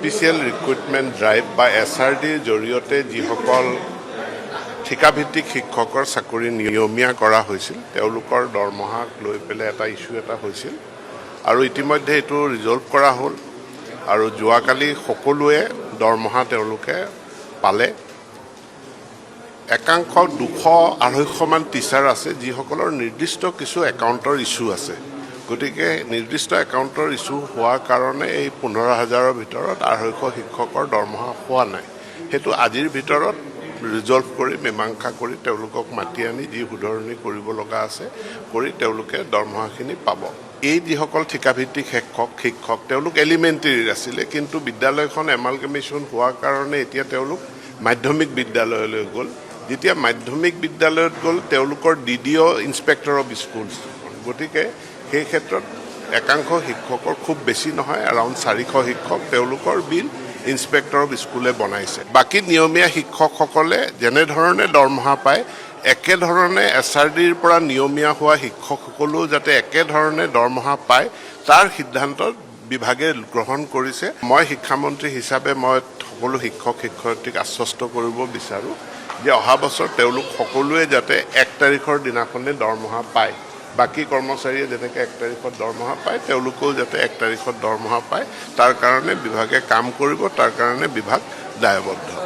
Special recruitment drive বা SRDৰ জৰিয়তে যিসকল ঠিকাভিত্তিক শিক্ষকৰ চাকৰি নিয়মীয়া কৰা হৈছিল তেওঁলোকৰ দৰমহাক লৈ পেলাই এটা ইস্যু এটা হৈছিল আৰু ইতিমধ্যে এইটো ৰিজল্ভ কৰা হ'ল আৰু যোৱাকালি সকলোৱে দৰমহা তেওঁলোকে পালে। একাংশ 200-250 মান টিচাৰ আছে যিসকলৰ নিৰ্দিষ্ট কিছু একাউণ্টৰ ইস্যু আছে। গতিকে নিৰ্দিষ্ট একাউণ্টৰ ইস্যু হোৱাৰ কাৰণে এই 15,000ৰ ভিতৰত 250 শিক্ষকৰ দৰমহা হোৱা নাই। সেইটো আজিৰ ভিতৰত ৰিজল্ভ কৰি মীমাংসা কৰি তেওঁলোকক মাতি আনি যি শুধৰণি কৰিব লগা আছে কৰি তেওঁলোকে দৰমহাখিনি পাব। এই যিসকল ঠিকাভিত্তিক শিক্ষক তেওঁলোক এলিমেণ্টেৰীৰ আছিলে, কিন্তু বিদ্যালয়খন এমালগেমেশ্যন হোৱাৰ কাৰণে এতিয়া তেওঁলোক মাধ্যমিক বিদ্যালয়লৈ গ'ল। যেতিয়া মাধ্যমিক বিদ্যালয়ত গ'ল তেওঁলোকৰ DDO ইনস্পেক্টৰ অফ স্কুলছ। গতিকে সেই ক্ষেত্ৰত একাংশ শিক্ষকৰ খুব বেছি নহয়, এৰাউণ্ড 400 শিক্ষক তেওঁলোকৰ বিল ইনস্পেক্টৰ অফ স্কুলে বনাইছে। বাকী নিয়মীয়া শিক্ষকসকলে যেনেধৰণে দৰমহা পায় একেধৰণে SRDৰ পৰা নিয়মীয়া হোৱা শিক্ষকসকলেও যাতে একেধৰণে দৰমহা পায় তাৰ সিদ্ধান্ত বিভাগে গ্ৰহণ কৰিছে। মই শিক্ষামন্ত্ৰী হিচাপে মই সকলো শিক্ষক শিক্ষয়িত্ৰীক আশ্বস্ত কৰিব বিচাৰোঁ যে অহা বছৰ তেওঁলোক সকলোৱে যাতে 1 তাৰিখৰ দিনাখনে দৰমহা পায়। বাকী কৰ্মচাৰীয়ে যেনেকৈ 1 তাৰিখত দৰমহা পায় তেওঁলোকেও যাতে 1 তাৰিখত দৰমহা পায় তাৰ কাৰণে বিভাগে কাম কৰিব, তাৰ কাৰণে বিভাগ দায়বদ্ধ।